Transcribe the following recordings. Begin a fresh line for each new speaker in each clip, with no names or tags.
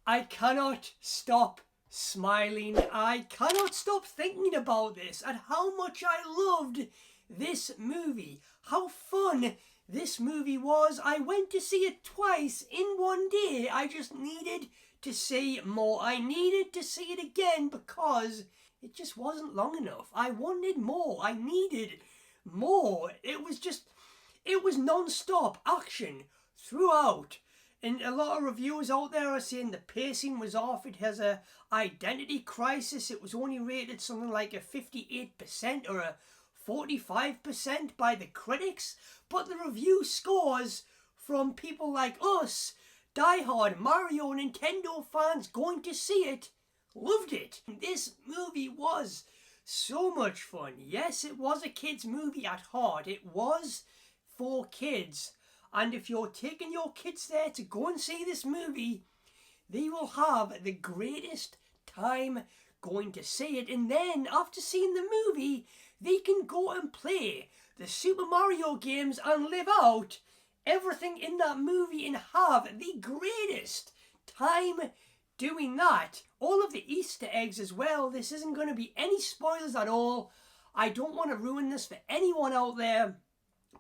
I cannot stop smiling. I cannot stop thinking about this and how much I loved this movie. How fun this movie was. I went to see it twice in one day. I just needed to see more. I needed to see it again because it just wasn't long enough. I wanted more. I needed more. It was non-stop action throughout. And a lot of reviewers out there are saying the pacing was off. It has a identity crisis. It was only rated something like a 58% or a 45% by the critics. But the review scores from people like us, diehard Mario Nintendo fans going to see it, loved it. This movie was so much fun. Yes, it was a kids' movie at heart. It was for kids. And if you're taking your kids there to go and see this movie, they will have the greatest time going to see it. And then, after seeing the movie, they can go and play the Super Mario games and live out everything in that movie and have the greatest time doing that. All of the Easter eggs as well. This isn't going to be any spoilers at all. I don't want to ruin this for anyone out there.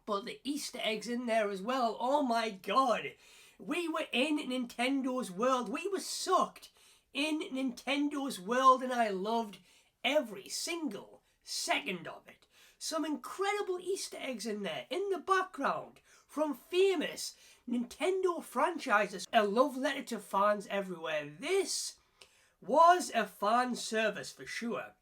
But the Easter eggs in there as well. Oh my god. We were in Nintendo's world. We were sucked in Nintendo's world and I loved every single second of it. Some incredible Easter eggs in there in the background from famous Nintendo franchises. A love letter to fans everywhere. This was a fan service for sure.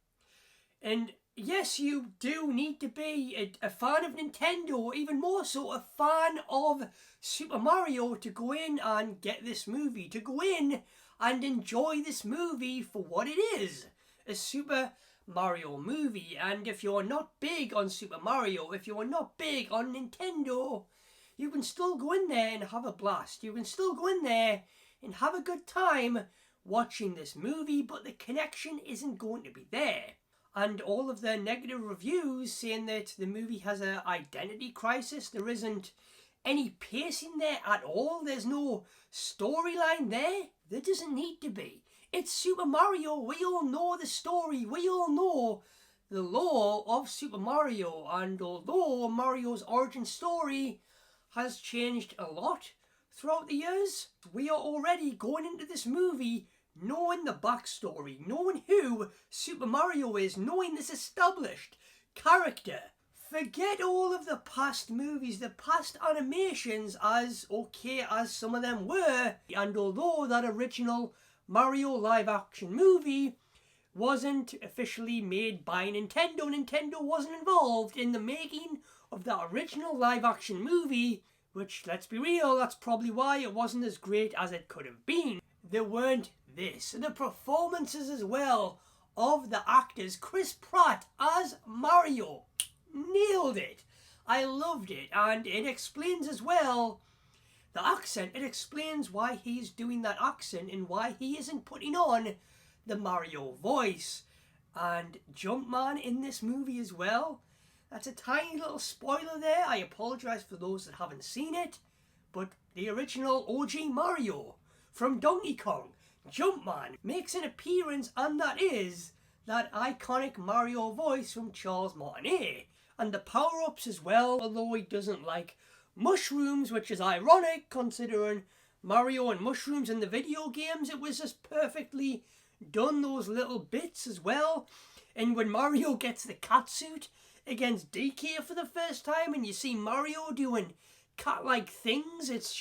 And yes, you do need to be a fan of Nintendo, or even more so, a fan of Super Mario to go in and get this movie, to go in and enjoy this movie for what it is, a Super Mario movie. And if you're not big on Super Mario, if you're not big on Nintendo, you can still go in there and have a blast. You can still go in there and have a good time watching this movie, but the connection isn't going to be there. And all of the negative reviews saying that the movie has an identity crisis. There isn't any pacing there at all. There's no storyline there. There doesn't need to be. It's Super Mario. We all know the story. We all know the lore of Super Mario. And although Mario's origin story has changed a lot throughout the years, we are already going into this movie knowing the backstory, knowing who Super Mario is, knowing this established character. Forget all of the past movies, the past animations, as okay as some of them were. And although that original Mario live action movie wasn't officially made by Nintendo, Nintendo wasn't involved in the making of that original live action movie, which, let's be real, that's probably why it wasn't as great as it could have been. There weren't this. The performances as well of the actors. Chris Pratt as Mario. Nailed it. I loved it. And it explains as well the accent. It explains why he's doing that accent and why he isn't putting on the Mario voice. And Jumpman in this movie as well. That's a tiny little spoiler there. I apologise for those that haven't seen it. But the original OG Mario from Donkey Kong, Jumpman, makes an appearance, and that is that iconic Mario voice from Charles Martinet. And the power-ups as well, although he doesn't like mushrooms, which is ironic considering Mario and mushrooms in the video games. It was just perfectly done, those little bits as well. And when Mario gets the catsuit against DK for the first time and you see Mario doing cat-like things, it's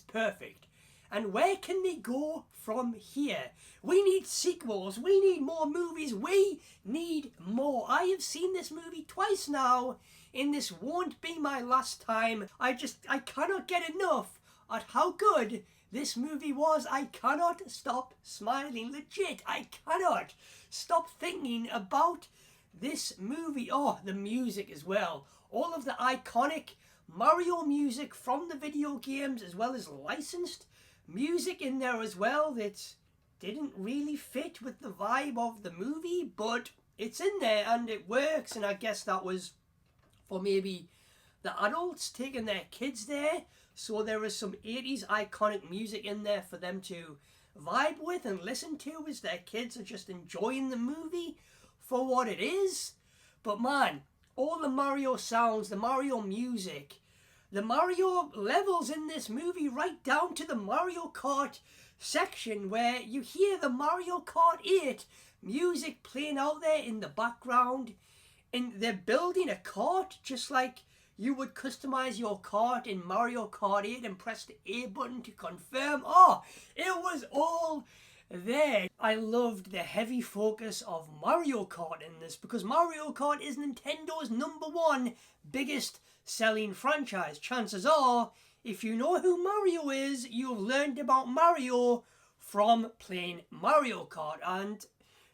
perfect. And where can they go from here? We need sequels. We need more movies. We need more. I have seen this movie twice now, and this won't be my last time. I cannot get enough at how good this movie was. I cannot stop smiling. Legit, I cannot stop thinking about this movie. Oh, the music as well. All of the iconic Mario music from the video games, as well as licensed music in there as well that didn't really fit with the vibe of the movie, but it's in there and it works. And I guess that was for maybe the adults taking their kids there, so there is some 80s iconic music in there for them to vibe with and listen to as their kids are just enjoying the movie for what it is. But man, all the Mario sounds, the Mario music, the Mario levels in this movie, right down to the Mario Kart section where you hear the Mario Kart 8 music playing out there in the background. And they're building a kart just like you would customize your kart in Mario Kart 8 and press the A button to confirm. Oh, it was all there. I loved the heavy focus of Mario Kart in this because Mario Kart is Nintendo's #1 biggest selling franchise. Chances are, if you know who Mario is, you've learned about Mario from playing Mario Kart. And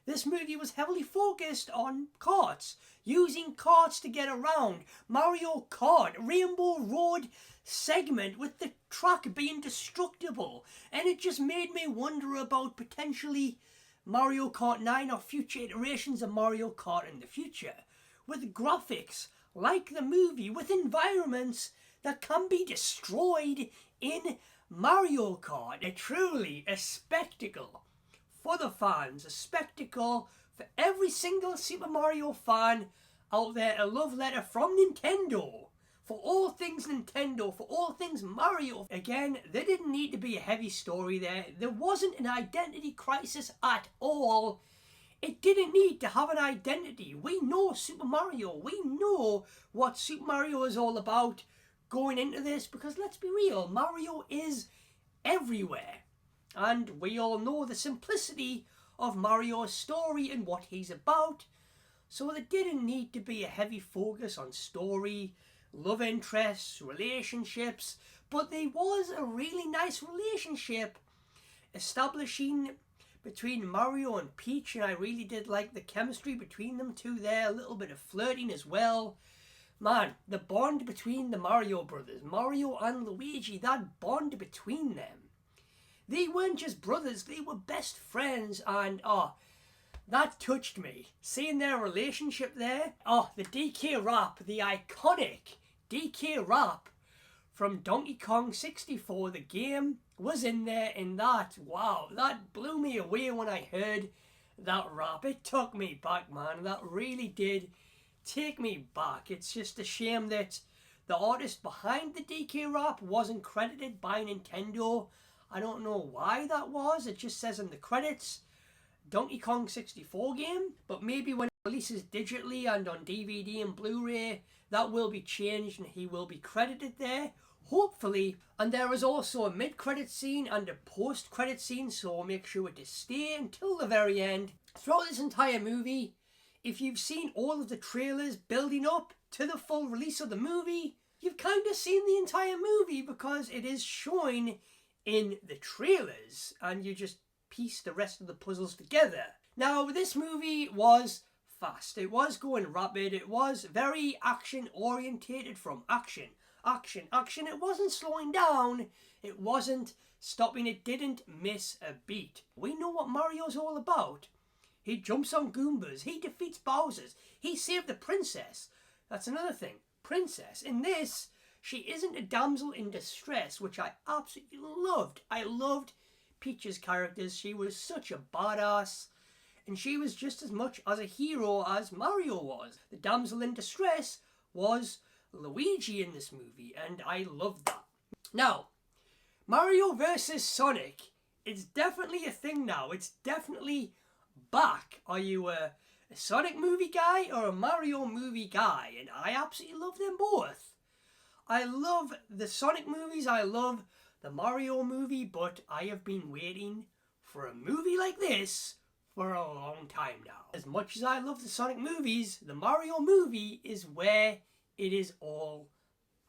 this movie was heavily focused on karts, using karts to get around. Mario Kart, Rainbow Road segment with the track being destructible. And it just made me wonder about potentially Mario Kart 9 or future iterations of Mario Kart in the future. With graphics like the movie, with environments that can be destroyed in Mario Kart. Truly a spectacle for the fans, a spectacle for every single Super Mario fan out there, a love letter from Nintendo for all things Nintendo, for all things Mario. Again, there didn't need to be a heavy story there. There wasn't an identity crisis at all. It didn't need to have an identity. We know Super Mario. We know what Super Mario is all about going into this because let's be real, Mario is everywhere. And we all know the simplicity of Mario's story and what he's about. So there didn't need to be a heavy focus on story, love interests, relationships. But there was a really nice relationship establishing between Mario and Peach. And I really did like the chemistry between them two there. A little bit of flirting as well. Man, the bond between the Mario brothers, Mario and Luigi, that bond between them. They weren't just brothers, they were best friends, and that touched me. Seeing their relationship there. The DK rap, the iconic DK rap from Donkey Kong 64, the game, was in there, and wow, that blew me away when I heard that rap. It took me back, man. That really did take me back. It's just a shame that the artist behind the DK rap wasn't credited by Nintendo. I don't know why that was. It just says in the credits, Donkey Kong 64 game. But maybe when it releases digitally and on DVD and Blu-ray, that will be changed and he will be credited there. Hopefully. And there is also a mid-credit scene and a post-credit scene, so make sure to stay until the very end. Throughout this entire movie, if you've seen all of the trailers building up to the full release of the movie, you've kind of seen the entire movie because it is showing in the trailers and you just piece the rest of the puzzles together. Now, this movie was fast. It was going rapid. It was very action orientated from action. It wasn't slowing down. It wasn't stopping. It didn't miss a beat. We know what Mario's all about. He jumps on Goombas. He defeats Bowser's. He saved the princess. That's another thing. Princess. In this, she isn't a damsel in distress, which I absolutely loved. I loved Peach's characters. She was such a badass. And she was just as much as a hero as Mario was. The damsel in distress was Luigi in this movie, and I loved that. Now, Mario vs. Sonic, it's definitely a thing now. It's definitely back. Are you a Sonic movie guy or a Mario movie guy? And I absolutely love them both. I love the Sonic movies, I love the Mario movie, but I have been waiting for a movie like this for a long time now. As much as I love the Sonic movies, the Mario movie is where it is all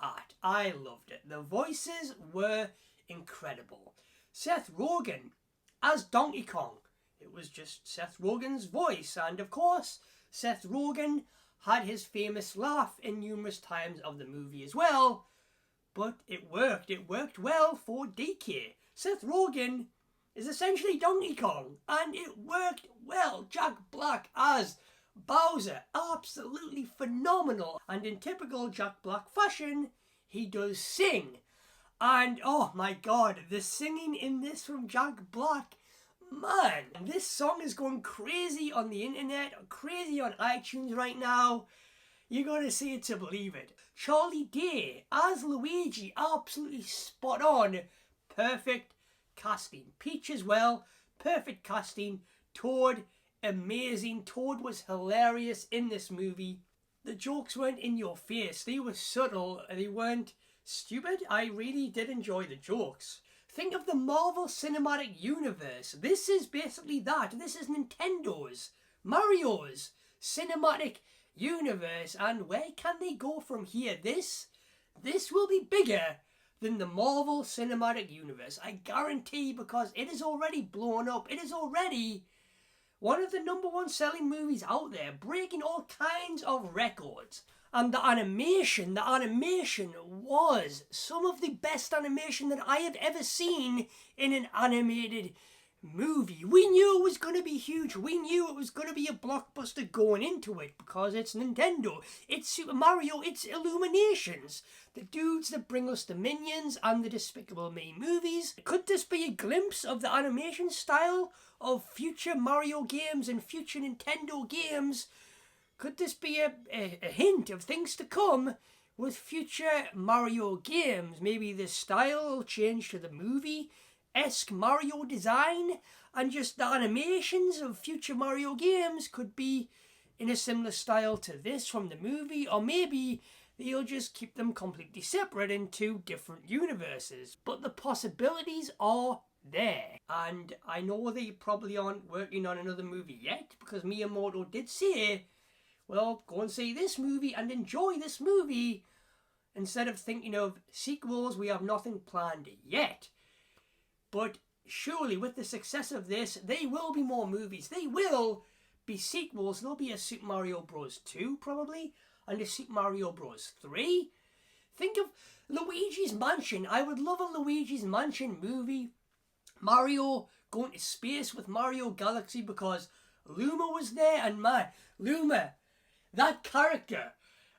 at. I loved it. The voices were incredible. Seth Rogen as Donkey Kong. It was just Seth Rogen's voice, and of course, Seth Rogen had his famous laugh in numerous times of the movie as well, but it worked. It worked well for DK. Seth Rogen is essentially Donkey Kong, and it worked well. Jack Black as Bowser, absolutely phenomenal. And in typical Jack Black fashion, he does sing. And oh my god, the singing in this from Jack Black man, this song is going crazy on the internet, crazy on iTunes right now. You gotta see it to believe it. Charlie Day as Luigi, absolutely spot on. Perfect casting. Peach as well, perfect casting. Toad, amazing. Toad was hilarious in this movie. The jokes weren't in your face. They were subtle. They weren't stupid. I really did enjoy the jokes. Think of the Marvel Cinematic Universe. This is basically that. This is Nintendo's, Mario's Cinematic Universe. And where can they go from here? This will be bigger than the Marvel Cinematic Universe. I guarantee, because it is already blown up. It is already one of the #1 selling movies out there, breaking all kinds of records. And the animation was some of the best animation that I have ever seen in an animated movie. We knew it was going to be huge. We knew it was going to be a blockbuster going into it because it's Nintendo. It's Super Mario. It's Illuminations. The dudes that bring us the Minions and the Despicable Me movies. Could this be a glimpse of the animation style of future Mario games and future Nintendo games? Could this be a hint of things to come with future Mario games? Maybe the style will change to the movie-esque Mario design, and just the animations of future Mario games could be in a similar style to this from the movie, or maybe they'll just keep them completely separate in two different universes. But the possibilities are there, and I know they probably aren't working on another movie yet, because Miyamoto did say, well, go and see this movie and enjoy this movie. Instead of thinking of sequels, we have nothing planned yet. But surely with the success of this, there will be more movies. They will be sequels. There'll be a Super Mario Bros. 2 probably, and a Super Mario Bros. 3. Think of Luigi's Mansion. I would love a Luigi's Mansion movie. Mario going to space with Mario Galaxy, because Luma was there, and man, Luma, that character,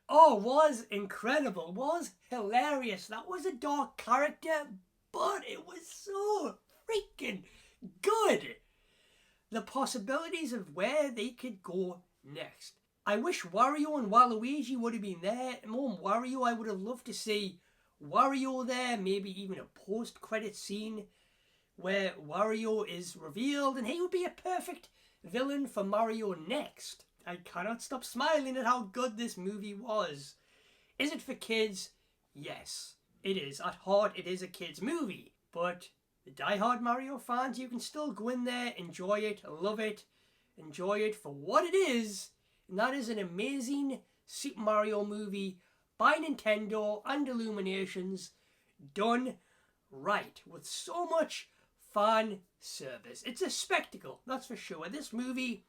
was incredible, was hilarious. That was a dark character, but it was so freaking good. The possibilities of where they could go next. I wish Wario and Waluigi would have been there. More Wario, I would have loved to see Wario there, maybe even a post-credit scene where Wario is revealed, and he would be a perfect villain for Mario next. I cannot stop smiling at how good this movie was. Is it for kids? Yes, it is. At heart, it is a kids' movie. But the die-hard Mario fans, you can still go in there, enjoy it, love it, enjoy it for what it is. And that is an amazing Super Mario movie by Nintendo and Illuminations, done right, with so much fan service. It's a spectacle, that's for sure. This movie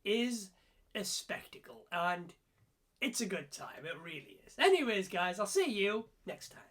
is a spectacle, and it's a good time. It really is. Anyways, guys, I'll see you next time.